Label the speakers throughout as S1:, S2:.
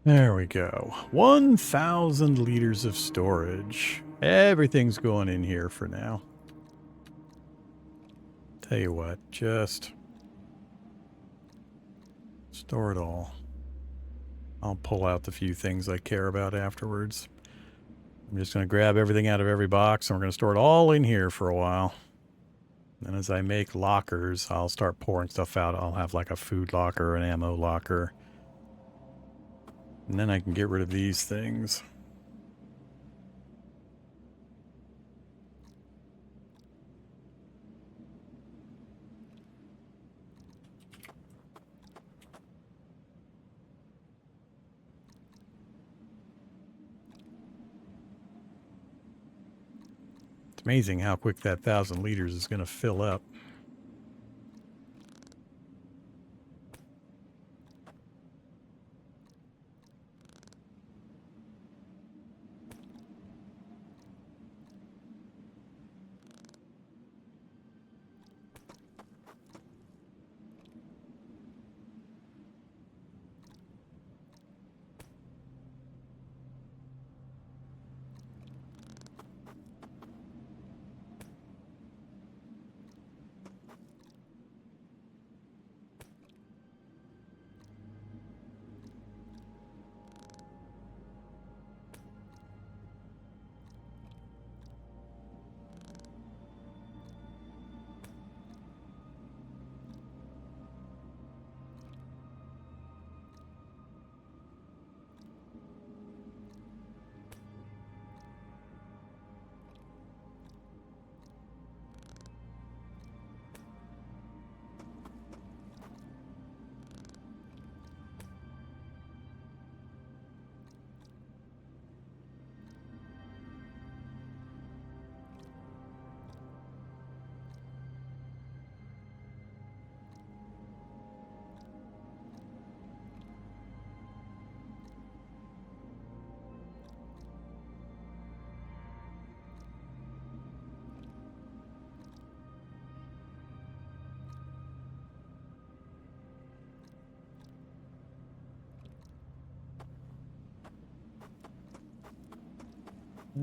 S1: There we go. 1,000 liters of storage. Everything's going in here for now. Tell you what, just store it all. I'll pull out the few things I care about afterwards. I'm just going to grab everything out of every box and we're going to store it all in here for a while. And as I make lockers, I'll start pouring stuff out. I'll have like a food locker, an ammo locker. And then I can get rid of these things. It's amazing how quick that 1,000 liters is going to fill up.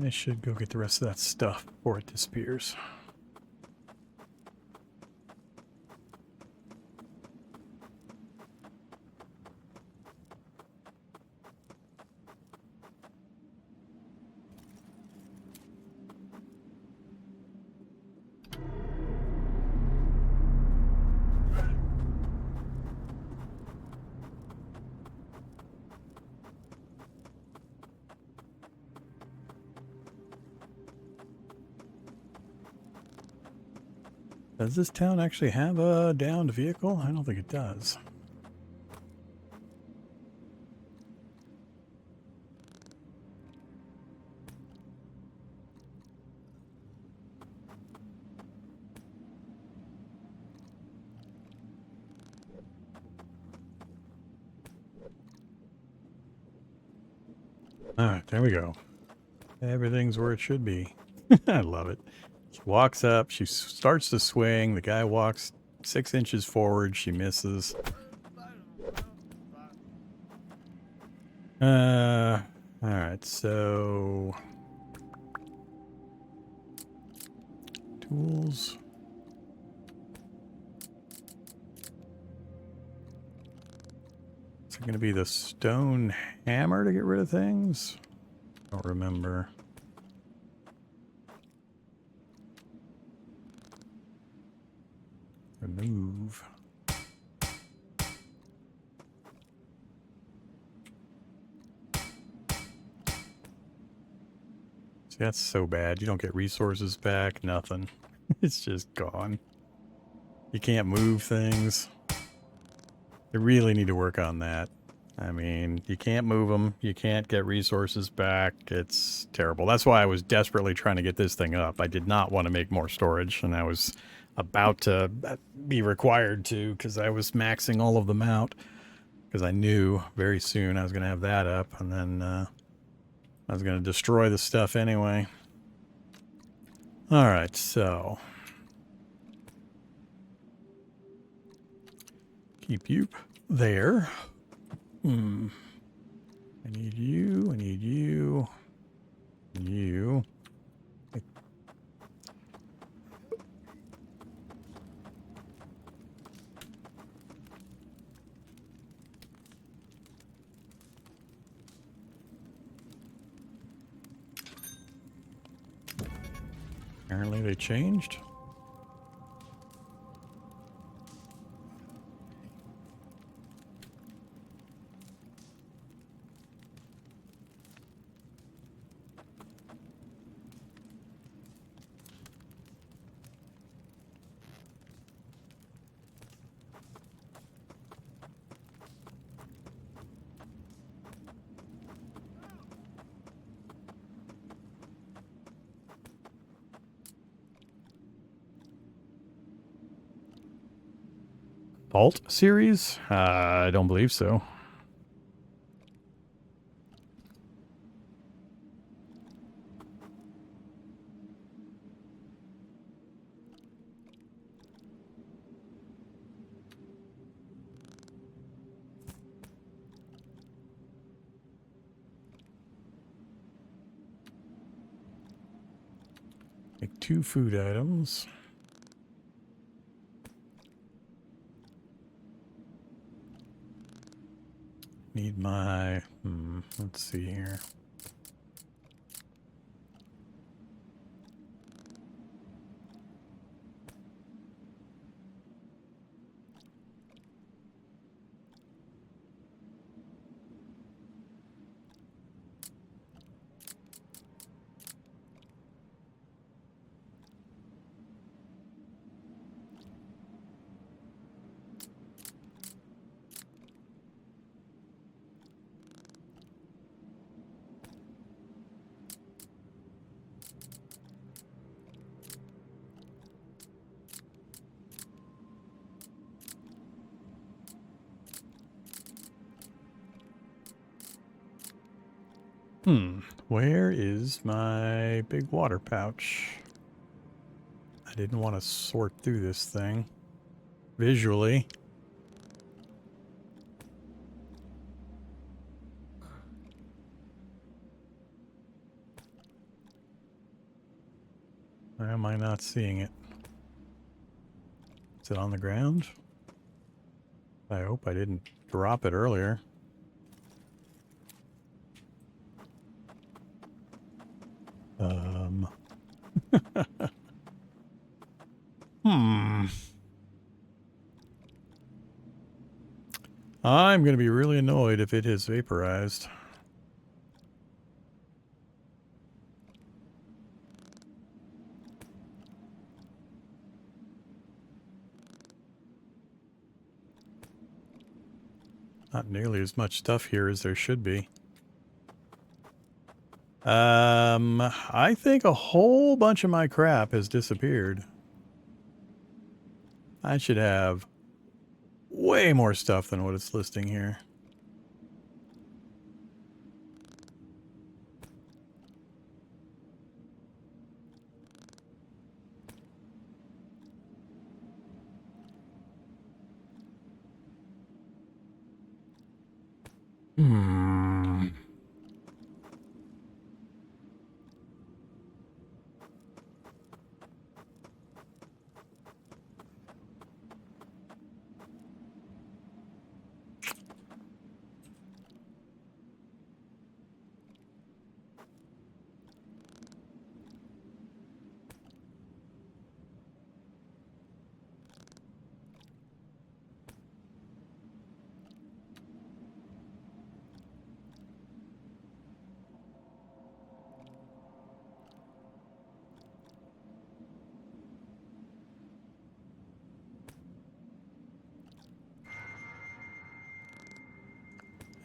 S1: I should go get the rest of that stuff before it disappears. Does this town actually have a downed vehicle? I don't think it does. All right, there we go. Everything's where it should be. I love it. She walks up, she starts to swing. The guy walks 6 inches forward, she misses. All right, so tools. Is it going to be the stone hammer to get rid of things? I don't remember. Remove. See, that's so bad. You don't get resources back, nothing. It's just gone. You can't move things. They really need to work on that. I mean, you can't move them. You can't get resources back. It's terrible. That's why I was desperately trying to get this thing up. I did not want to make more storage, and I was about to be required to because I was maxing all of them out because I knew very soon I was going to have that up, and then I was going to destroy the stuff anyway. All right, so keep you there. I need you. I need you. You. Apparently they changed. Vault series? I don't believe so. Make 2 food items. Need my... let's see here. Where is my big water pouch? I didn't want to sort through this thing visually. Why am I not seeing it? Is it on the ground? I hope I didn't drop it earlier. I'm going to be really annoyed if it has vaporized. Not nearly as much stuff here as there should be. I think a whole bunch of my crap has disappeared. I should have way more stuff than what it's listing here.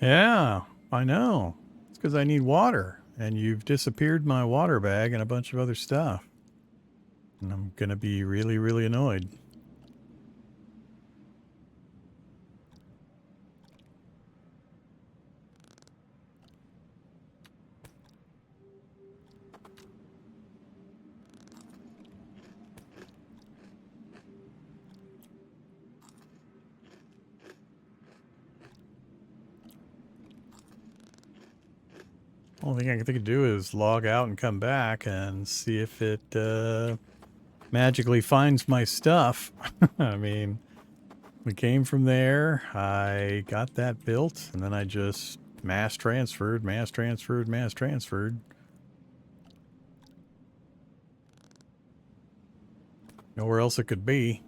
S1: Yeah, I know. It's because I need water, and you've disappeared my water bag and a bunch of other stuff. And I'm gonna be really, really annoyed. Only thing I can think of do is log out and come back and see if it magically finds my stuff. I mean, we came from there, I got that built, and then I just mass transferred. Nowhere else it could be.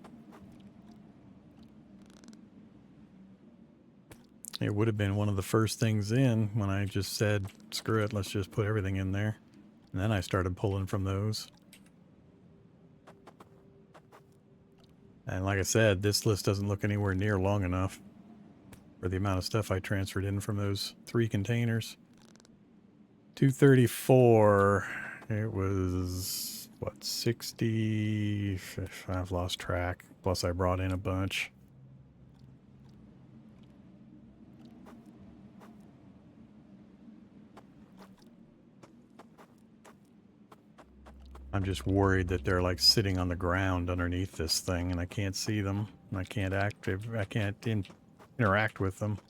S1: It would have been one of the first things in when I just said, screw it, let's just put everything in there. And then I started pulling from those. And like I said, this list doesn't look anywhere near long enough for the amount of stuff I transferred in from those 3 containers. 234. It was, what, 60? I've lost track. Plus I brought in a bunch. I'm just worried that they're like sitting on the ground underneath this thing and I can't see them. And I can't interact with them.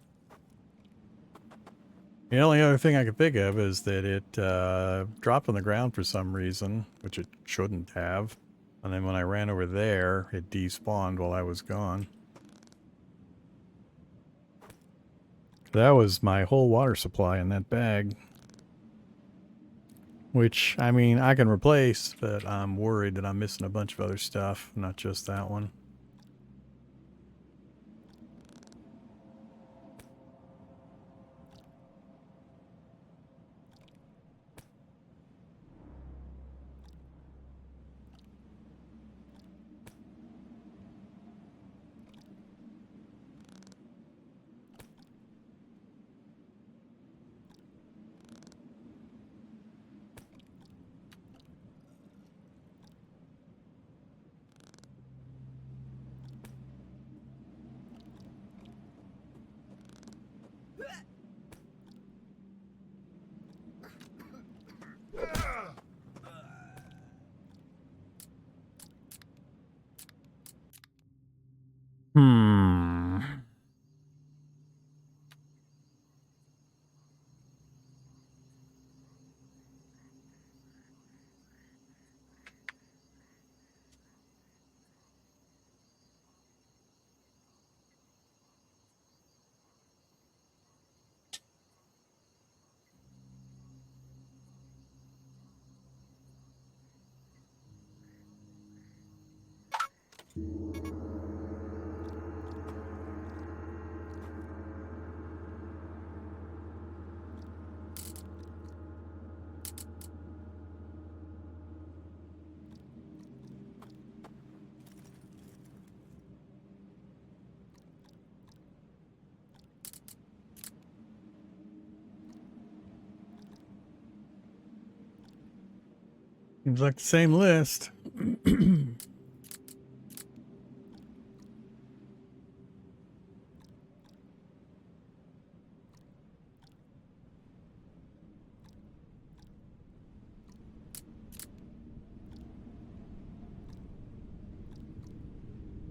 S1: The only other thing I could think of is that it dropped on the ground for some reason, which it shouldn't have. And then when I ran over there, it despawned while I was gone. That was my whole water supply in that bag. Which, I mean, I can replace, but I'm worried that I'm missing a bunch of other stuff, not just that one. Hmm. Seems like the same list.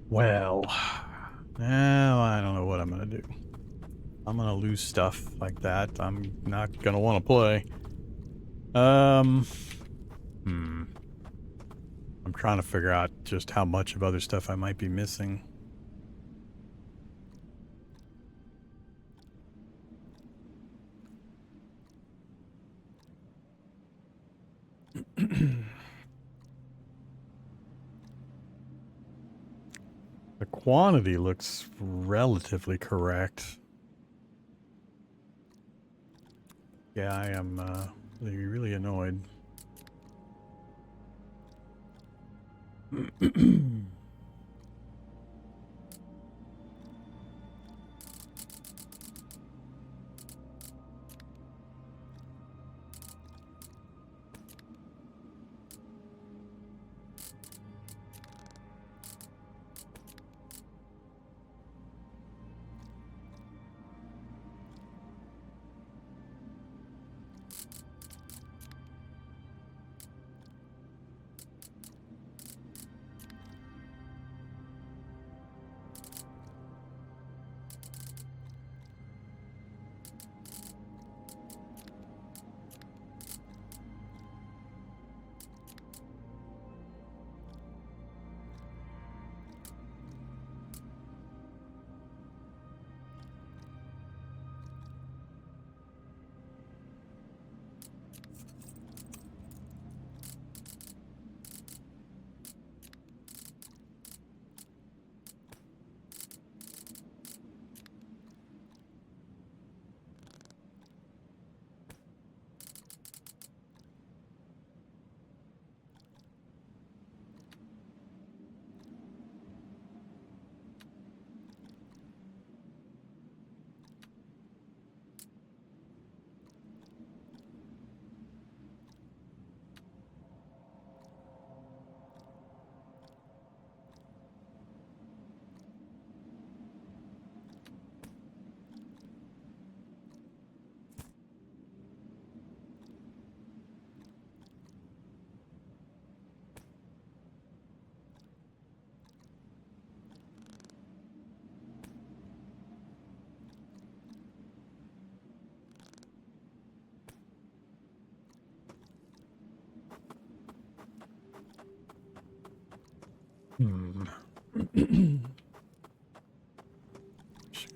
S1: Well, now I don't know what I'm going to do. I'm going to lose stuff like that. I'm not going to want to play. I'm trying to figure out just how much of other stuff I might be missing. The quantity looks relatively correct. Yeah, I am really annoyed.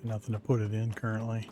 S1: Nothing to put it in currently.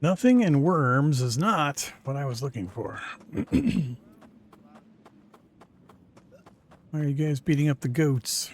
S1: Nothing in worms is not what I was looking for. Why are you guys beating up the goats?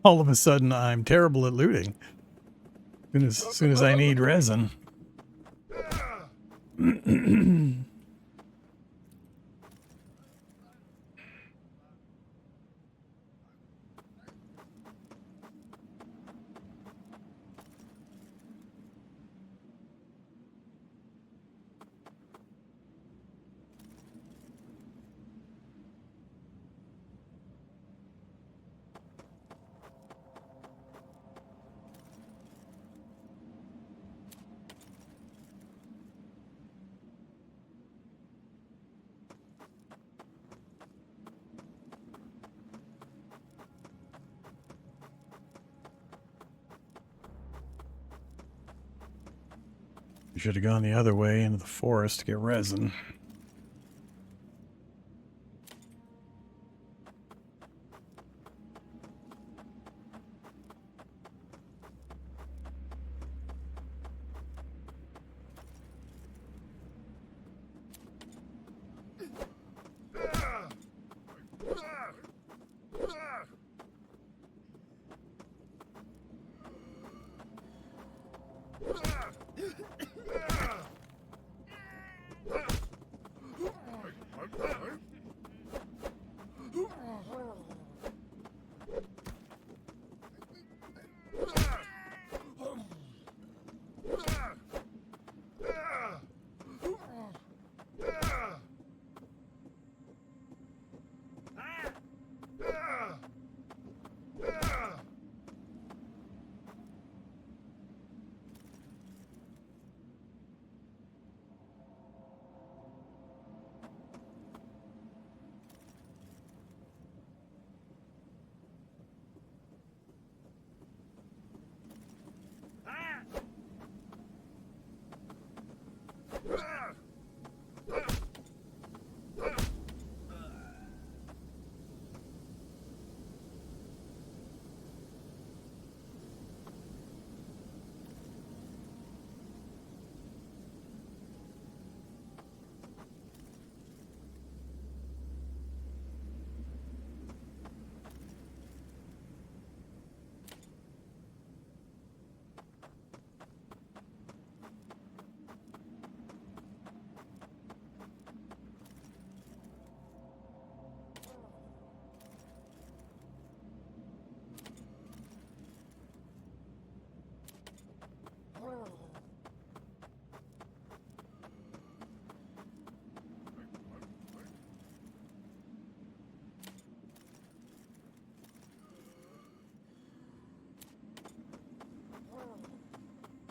S1: All of a sudden, I'm terrible at looting. As soon as I need resin. We should have gone the other way into the forest to get resin.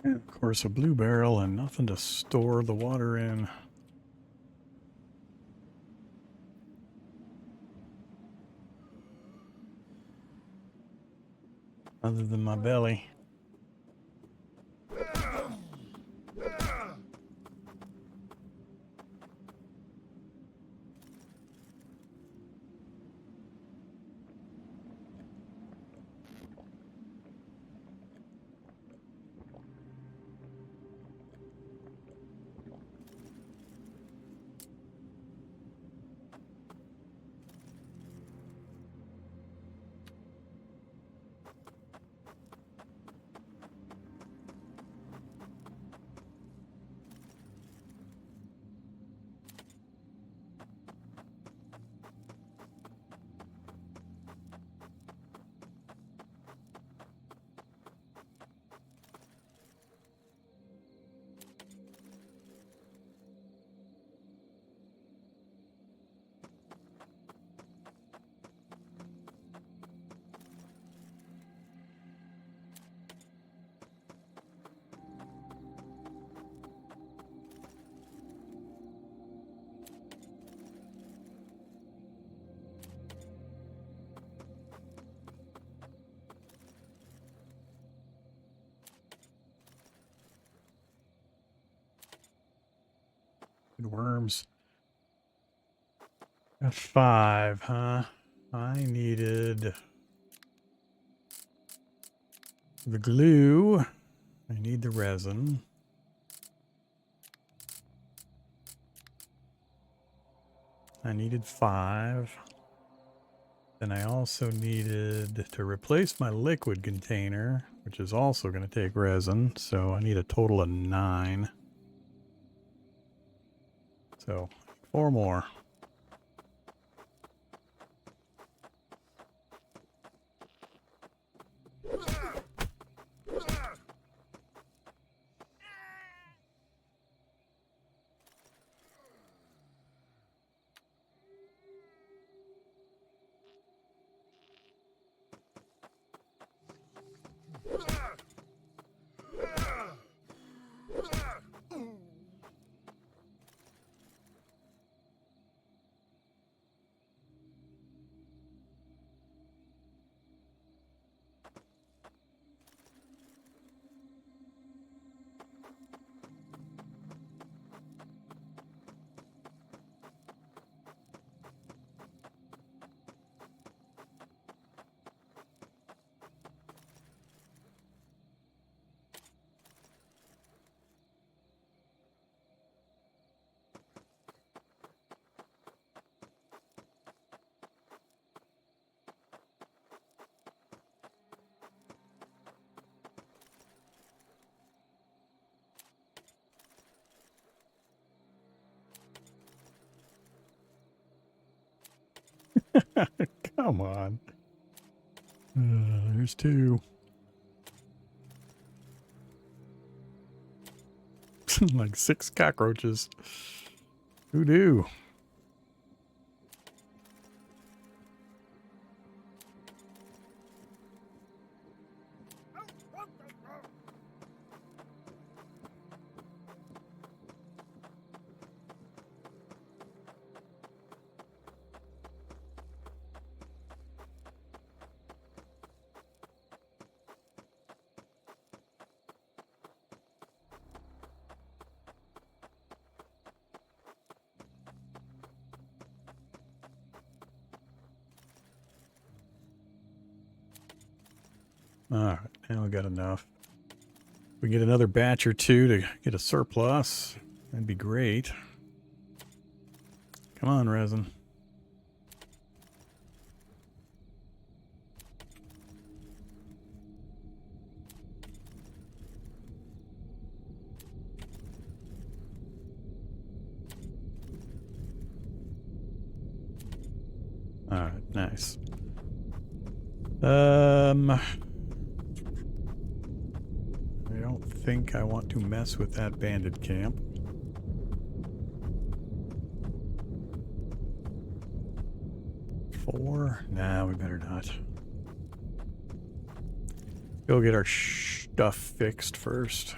S1: And of course, a blue barrel and nothing to store the water in. Other than my belly. Good worms. Got 5, huh? I needed the glue. I need the resin. I needed 5. Then I also needed to replace my liquid container, which is also going to take resin. So I need a total of 9. So 4 more. Come on. There's 2. Like 6 cockroaches. Who do? Alright, now we got enough. We get another batch or 2 to get a surplus. That'd be great. Come on, resin. Alright, nice. I don't think I want to mess with that bandit camp. Four? Nah, we better not. Go get our stuff fixed first.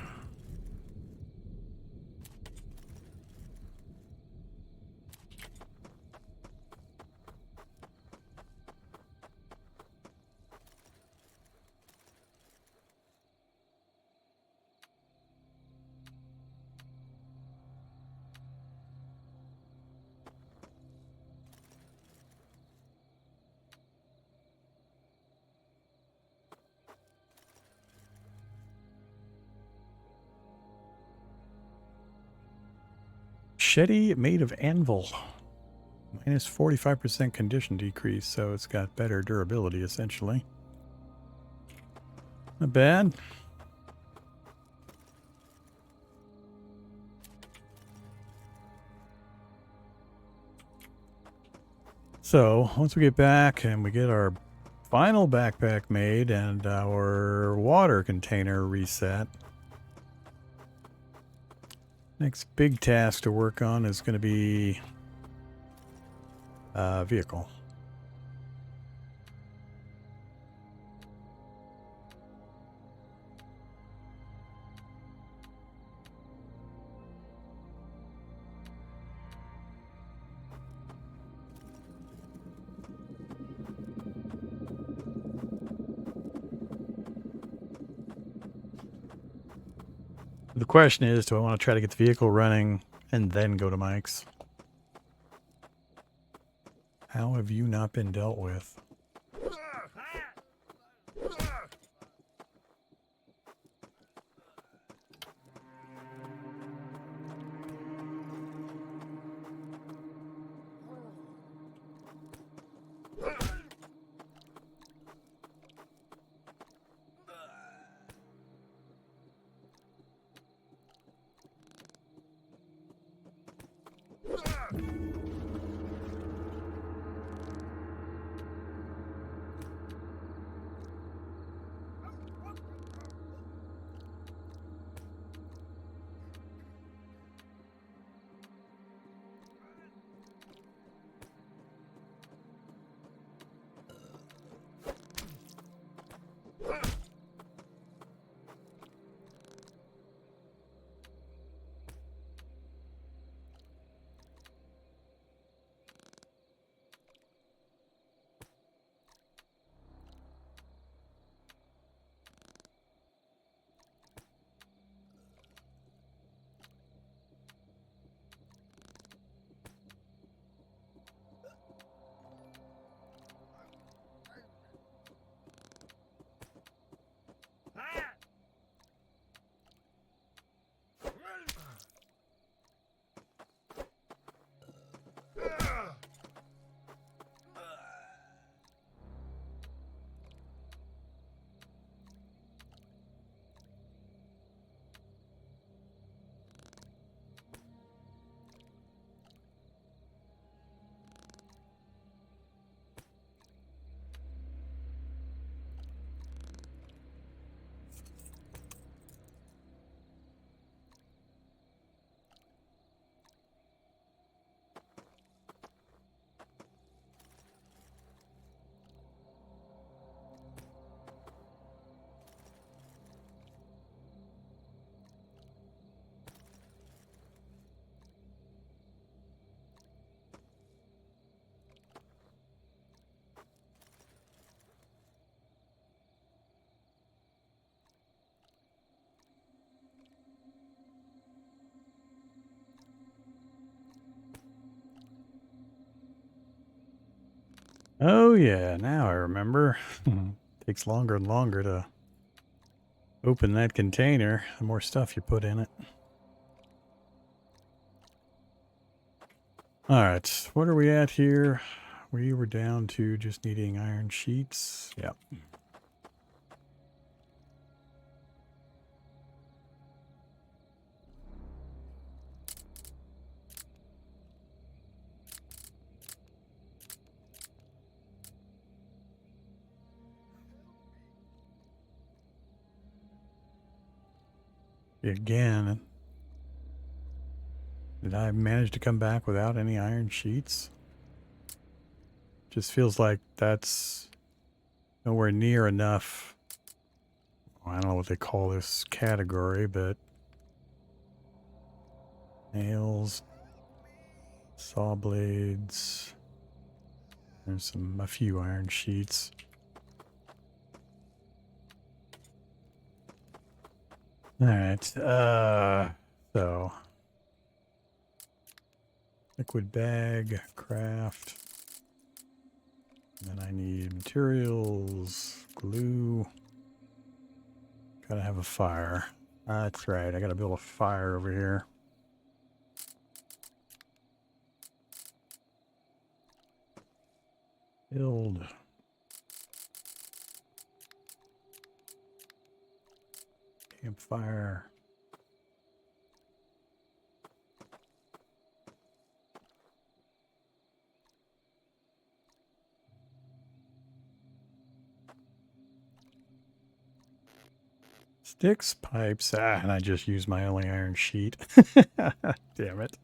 S1: machete made of anvil. Minus 45% condition decrease, so it's got better durability, essentially. Not bad. So, once we get back and we get our final backpack made and our water container reset, next big task to work on is going to be vehicle. The question is, do I want to try to get the vehicle running and then go to Mike's? How have you not been dealt with? Oh yeah, now I remember. Takes longer and longer to open that container, the more stuff you put in it. Alright, what are we at here? We were down to just needing iron sheets. Yep. Again, did I manage to come back without any iron sheets? Just feels like that's nowhere near enough. I don't know what they call this category, but nails, saw blades. There's a few iron sheets. All right. So liquid bag, craft. And then I need materials, glue. Gotta have a fire. That's right. I gotta build a fire over here. Build. Campfire. Sticks, pipes, and I just used my only iron sheet. Damn it.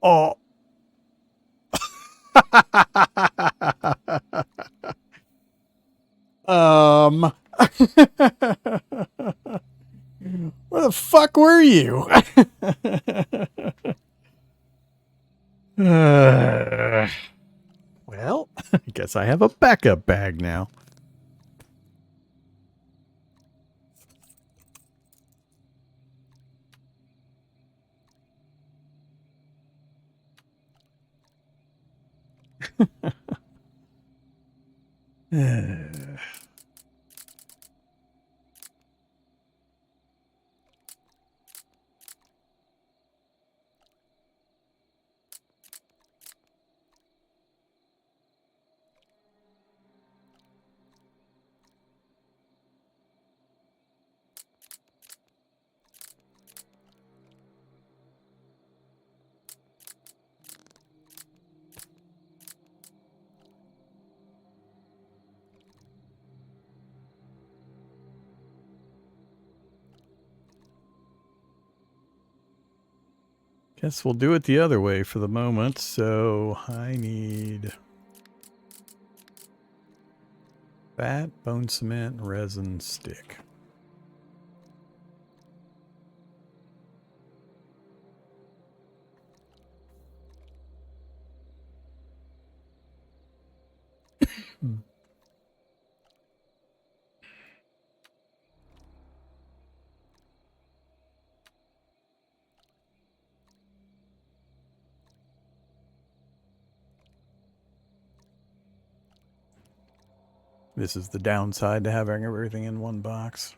S1: Oh. Where the fuck were you? Well, I guess I have a backup bag now. Guess we'll do it the other way for the moment. So I need fat, bone cement, resin, stick. This is the downside to having everything in one box.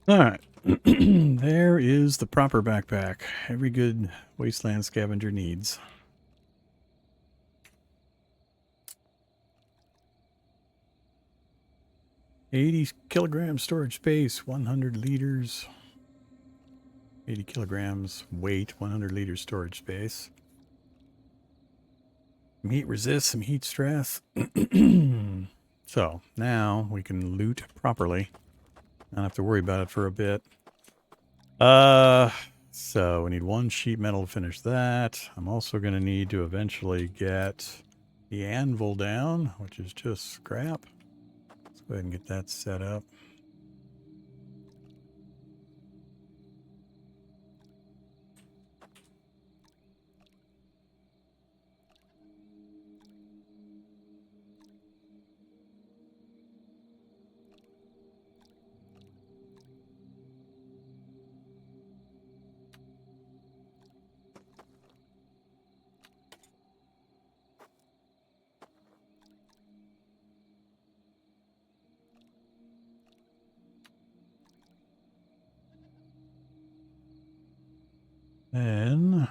S1: All right. There is the proper backpack. Every good wasteland scavenger needs. $80 kg storage space, 100 liters. 80 kilograms weight, 100 liters storage space. Some heat resist, some heat stress. So now we can loot properly. I don't have to worry about it for a bit. So we need 1 sheet metal to finish that. I'm also going to need to eventually get the anvil down, which is just scrap. Let's go ahead and get that set up. Then,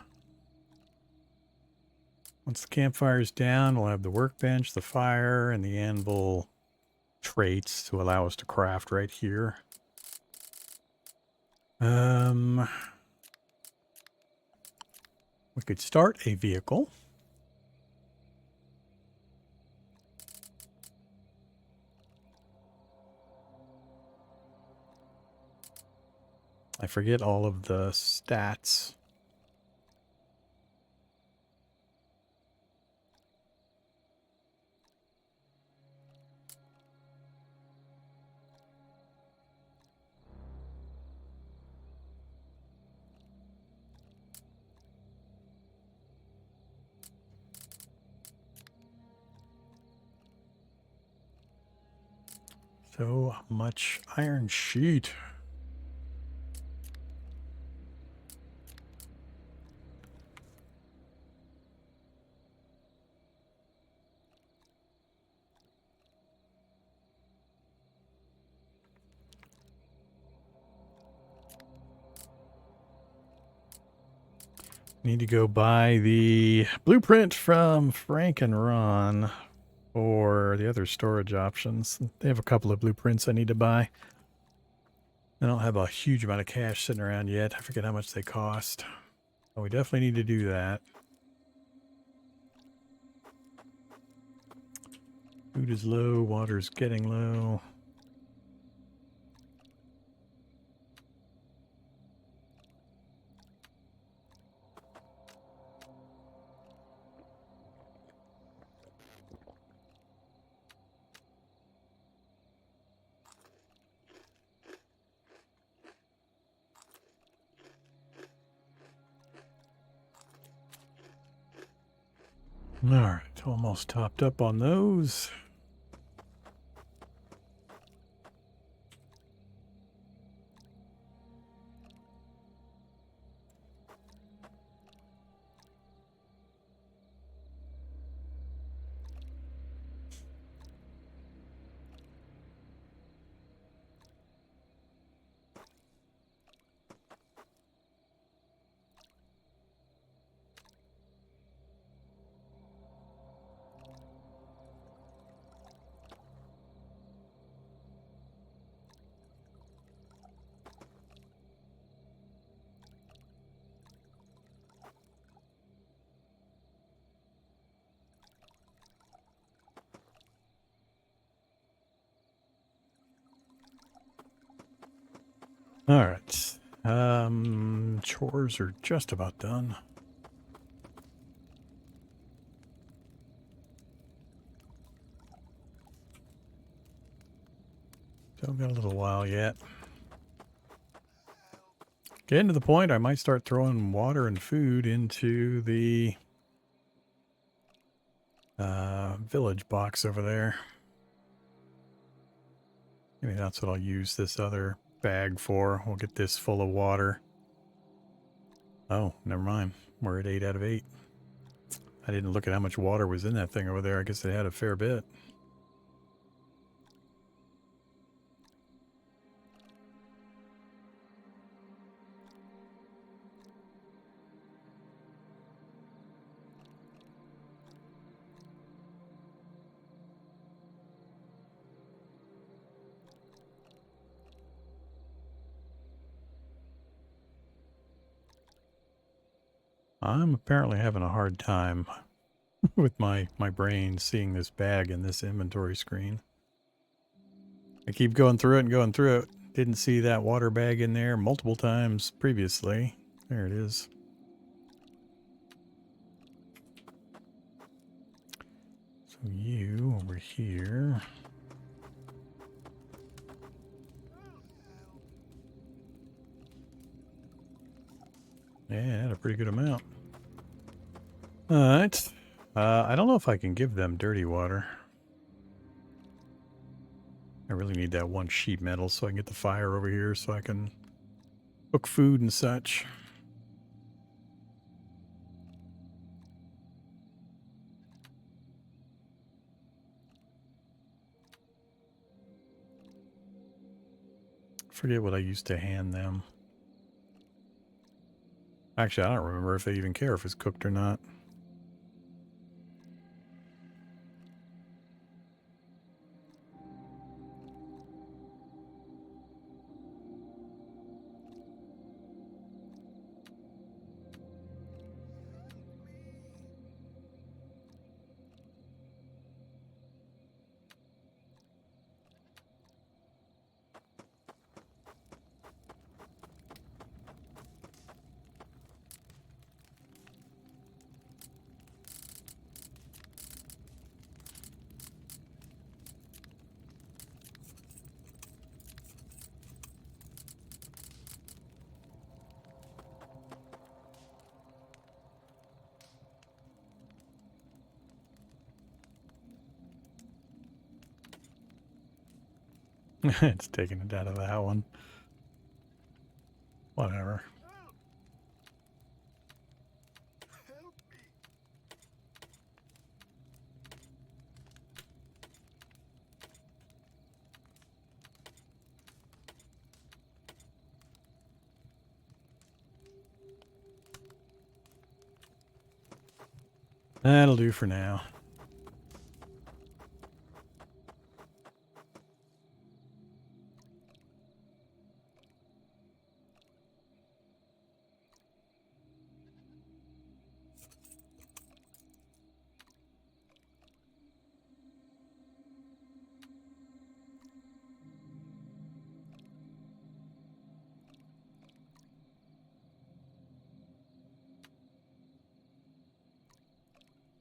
S1: once the campfire's down, we'll have the workbench, the fire, and the anvil traits to allow us to craft right here. We could start a vehicle. I forget all of the stats. So much iron sheet. Need to go buy the blueprint from Frank and Ron for the other storage options. They have a couple of blueprints I need to buy. I don't have a huge amount of cash sitting around yet. I forget how much they cost. But we definitely need to do that. Food is low, water's getting low. All right, almost topped up on those. All right. Chores are just about done. Still got a little while yet. Getting to the point I might start throwing water and food into the village box over there. Maybe that's what I'll use this other bag for. We'll get this full of water. Oh, never mind. We're at 8 out of 8. I didn't look at how much water was in that thing over there. I guess it had a fair bit. I'm apparently having a hard time with my brain seeing this bag in this inventory screen. I keep going through it and going through it. Didn't see that water bag in there multiple times previously. There it is. So you over here. Yeah, a pretty good amount. Alright. I don't know if I can give them dirty water. I really need that one sheet metal so I can get the fire over here so I can cook food and such. Forget what I used to hand them. Actually, I don't remember if they even care if it's cooked or not. It's taking it out of that one. Whatever. That'll do for now.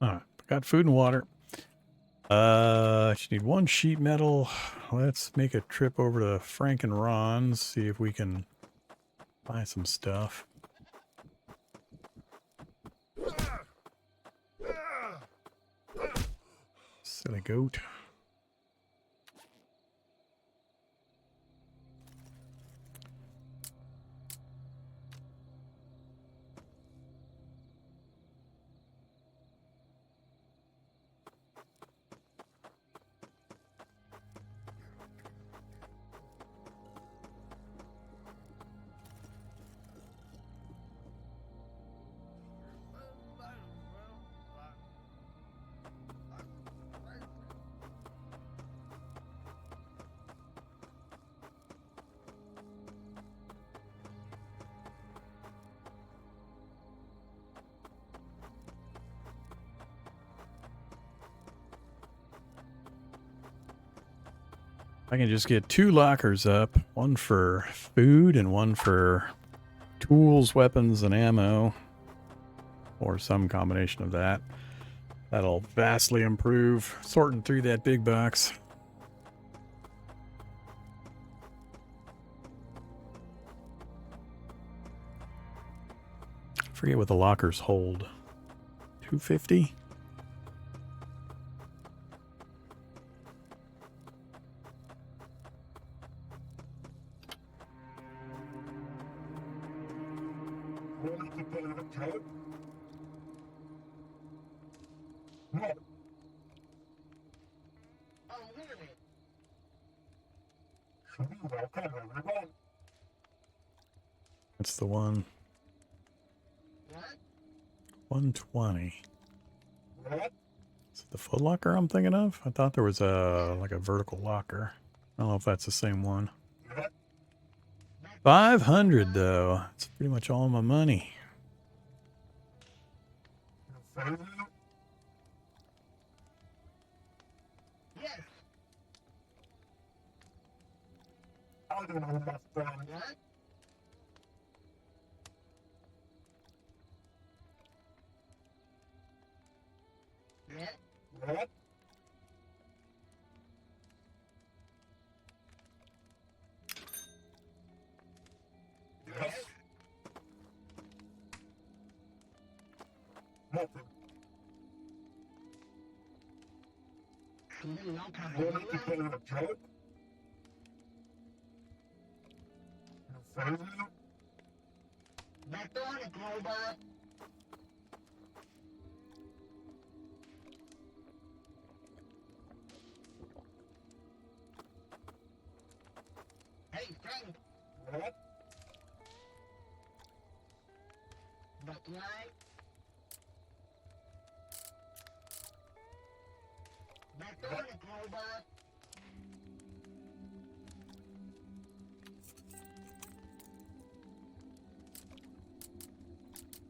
S1: Alright, got food and water. I just need one sheet metal. Let's make a trip over to Frank and Ron's, see if we can buy some stuff. Silly goat. I can just get 2 lockers up, one for food and one for tools, weapons, and ammo, or some combination of that. That'll vastly improve sorting through that big box. I forget what the lockers hold. 250? That's the one. 120. Is it the foot locker I'm thinking of? I thought there was a like a vertical locker. I don't know if that's the same one. 500 though. That's pretty much all my money.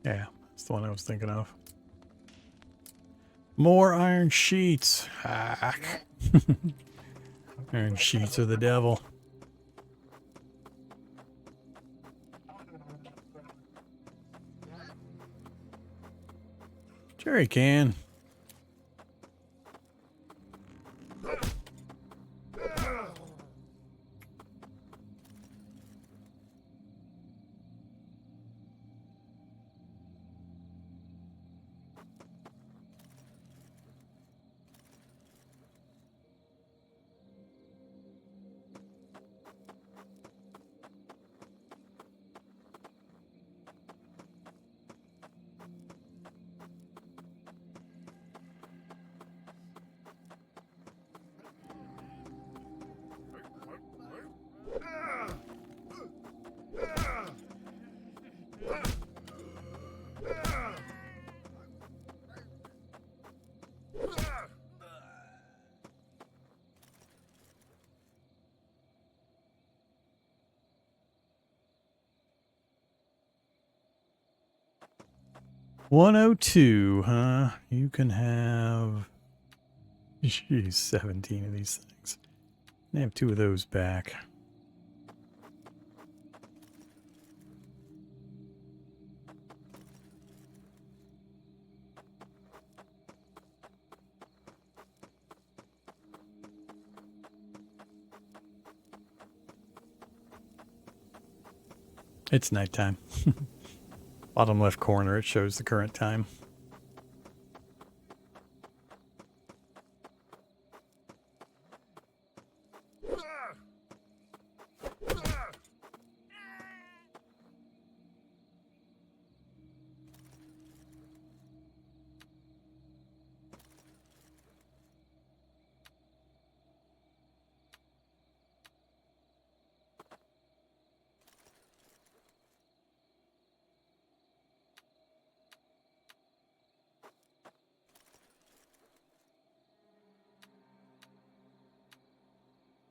S1: Yeah, that's the one I was thinking of. More iron sheets. Hack. Iron sheets are the devil. Jerry can. $102, huh? You can have, geez, 17 of these things. I have 2 of those back. It's nighttime. Bottom left corner, it shows the current time.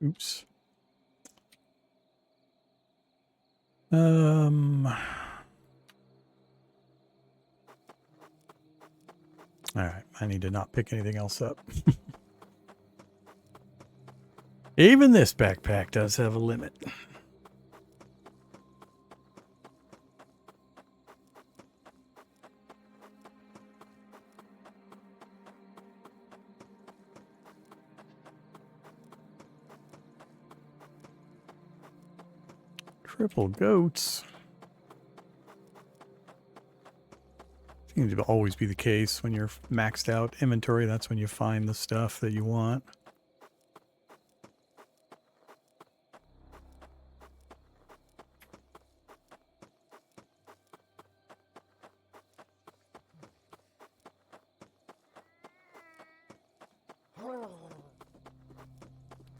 S1: Oops. Alright, I need to not pick anything else up. Even this backpack does have a limit. Triple goats. Seems to always be the case when you're maxed out inventory. That's when you find the stuff that you want.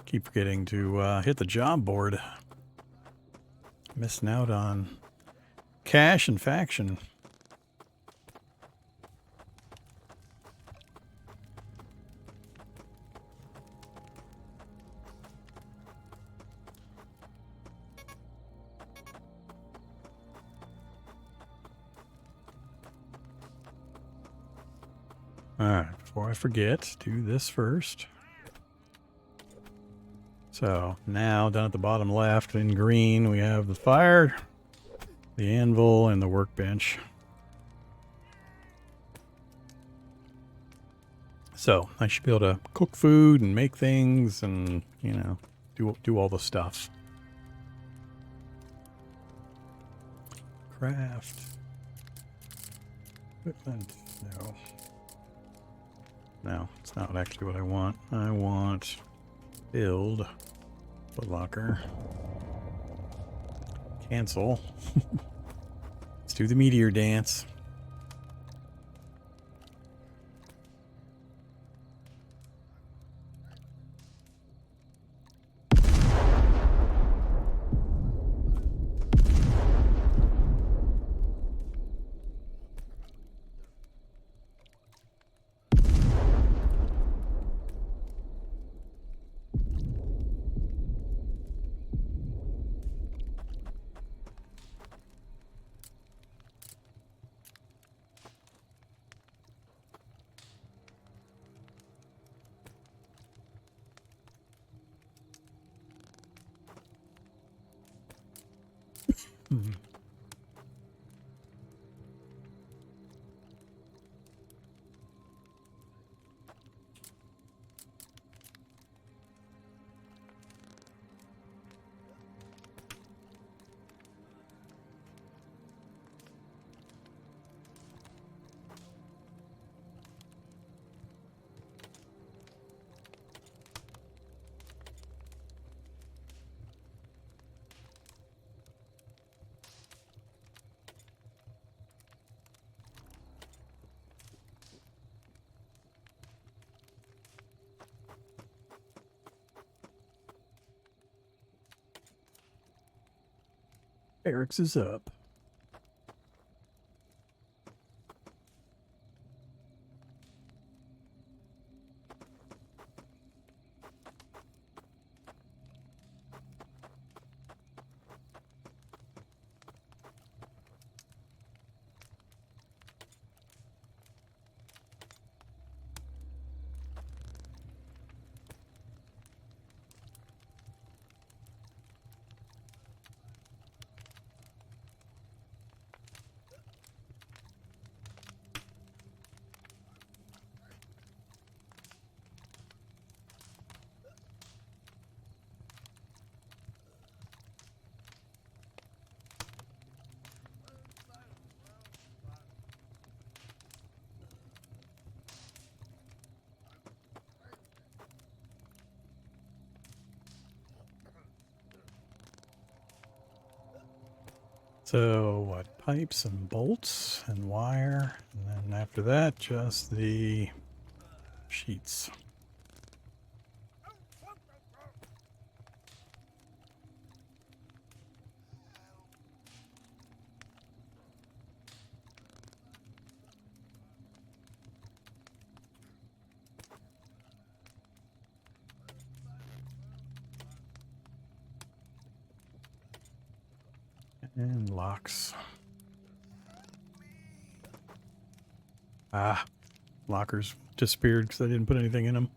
S1: Keep forgetting to hit the job board. Missing out on cash and faction. Alright, before I forget, do this first. So, now down at the bottom left in green, we have the fire, the anvil, and the workbench. So, I should be able to cook food and make things and, you know, do all the stuff. Craft. Equipment. No. No, it's not actually what I want. I want build. Foot locker. Cancel. Let's do the meteor dance. Eric's is up. So, what? Pipes and bolts and wire. And then after that, just the sheets. And locks. Ah, lockers disappeared because I didn't put anything in them.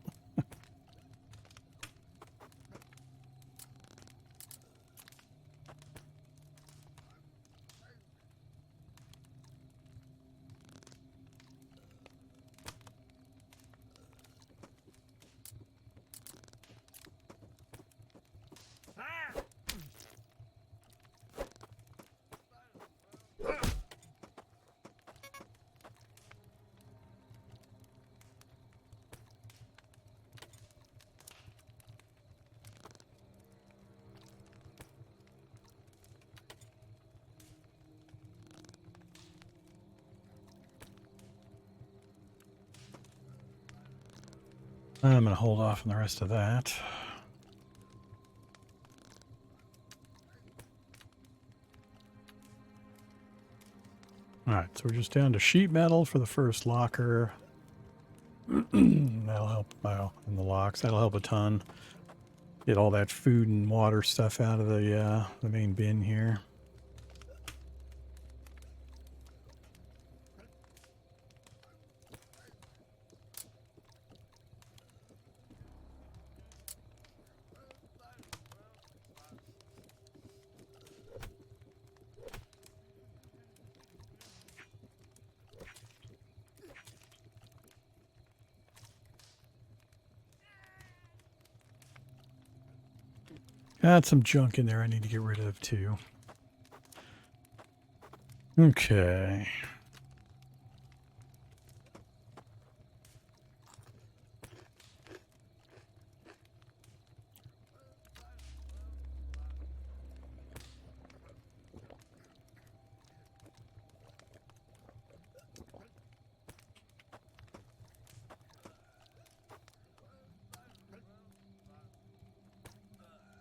S1: I'm going to hold off on the rest of that. Alright, so we're just down to sheet metal for the first locker. That'll help, well, and the locks. That'll help a ton. Get all that food and water stuff out of the main bin here. Got some junk in there I need to get rid of too. Okay.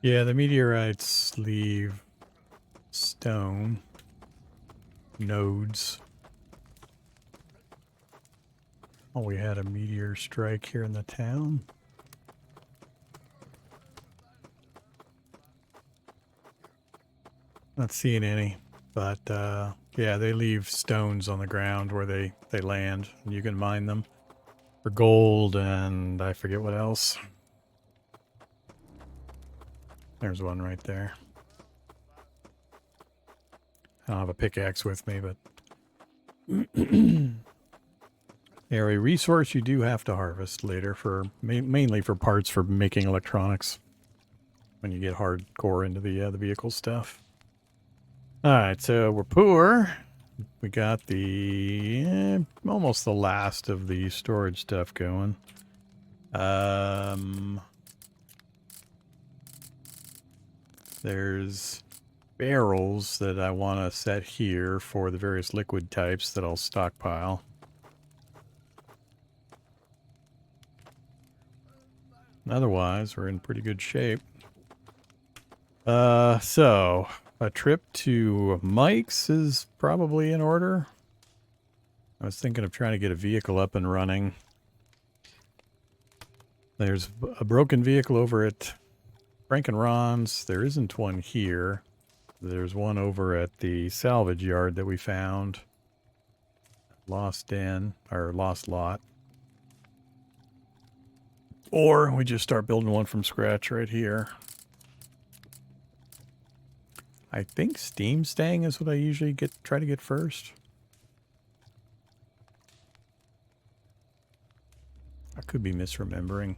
S1: Yeah, the meteorites leave stone nodes. Oh, we had a meteor strike here in the town. Not seeing any, but yeah, they leave stones on the ground where they land, and you can mine them for gold and I forget what else. There's one right there. I don't have a pickaxe with me, but they're a resource you do have to harvest later for mainly for parts for making electronics when you get hardcore into the vehicle stuff. All right, so we're poor. We got the almost the last of the storage stuff going. There's barrels that I want to set here for the various liquid types that I'll stockpile. Otherwise, we're in pretty good shape. So a trip to Mike's is probably in order. I was thinking of trying to get a vehicle up and running. There's a broken vehicle over at Frank and Ron's. There isn't one here. There's one over at the salvage yard that we found. Lost lot. Or we just start building one from scratch right here. I think steam staying is what I usually try to get first. I could be misremembering.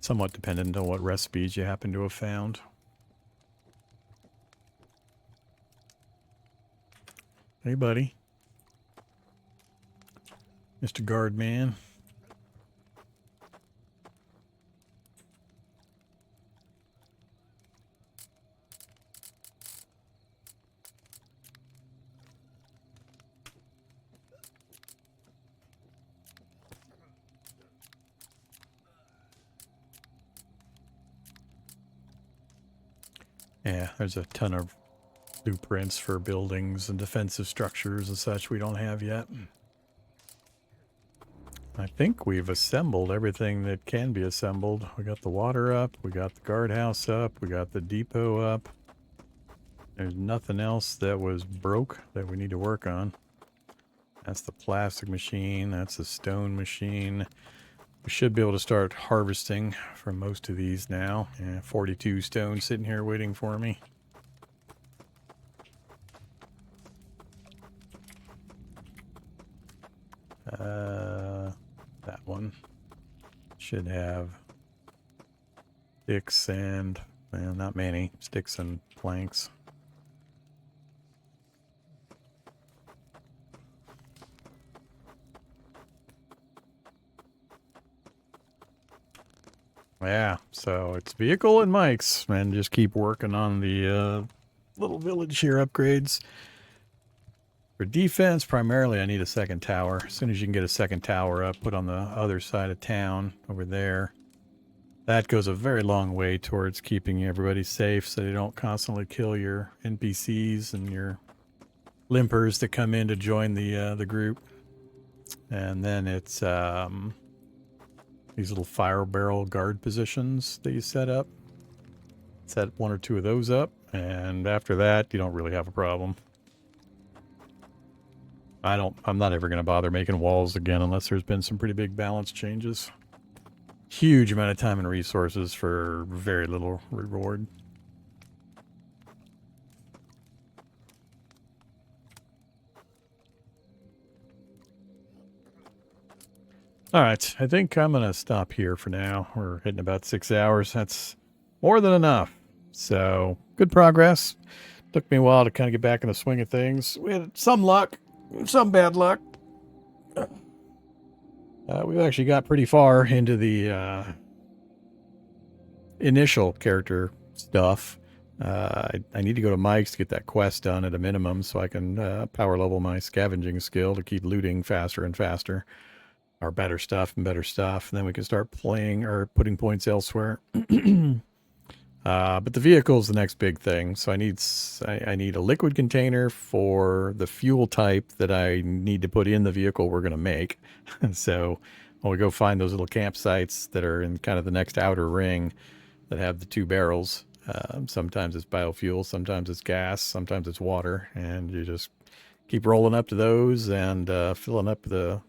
S1: Somewhat dependent on what recipes you happen to have found. Hey, buddy. Mr. Guardman. Yeah, there's a ton of blueprints for buildings and defensive structures and such we don't have yet. I think we've assembled everything that can be assembled. We got the water up, we got the guardhouse up, we got the depot up. There's nothing else that was broke that we need to work on. That's the plastic machine, that's the stone machine. We should be able to start harvesting from most of these now. Yeah, 42 stone sitting here waiting for me. That one should have sticks and, well, not many, sticks and planks. Yeah, so it's vehicle and Mike's, and just keep working on the little village here upgrades. For defense, primarily I need a second tower. As soon as you can get a second tower up, put on the other side of town over there. That goes a very long way towards keeping everybody safe so they don't constantly kill your NPCs and your limpers that come in to join the group. And then it's these little fire barrel guard positions that you set up. Set one or two of those up, and after that, you don't really have a problem. I'm not ever going to bother making walls again unless there's been some pretty big balance changes. Huge amount of time and resources for very little reward. All right, I think I'm going to stop here for now. We're hitting about 6 hours. That's more than enough. So, good progress. Took me a while to kind of get back in the swing of things. We had some luck, some bad luck. We've actually got pretty far into the initial character stuff. I need to go to Mike's to get that quest done at a minimum so I can power level my scavenging skill to keep looting faster and faster. Or better stuff and better stuff. And then we can start playing or putting points elsewhere. But the vehicle is the next big thing. So I need a liquid container for the fuel type that I need to put in the vehicle we're going to make. And so when we go find those little campsites that are in kind of the next outer ring that have the 2 barrels, sometimes it's biofuel, sometimes it's gas, sometimes it's water. And you just keep rolling up to those and filling up the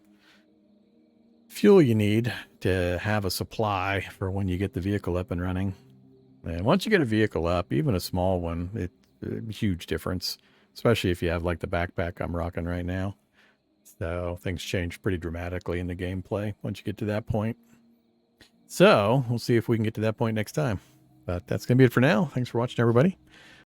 S1: fuel you need to have a supply for when you get the vehicle up and running. And once you get a vehicle up, even a small one, it's a huge difference, especially if you have like the backpack I'm rocking right now. So things change pretty dramatically in the gameplay once you get to that point. So we'll see if we can get to that point next time. But that's going to be it for now. Thanks for watching, everybody.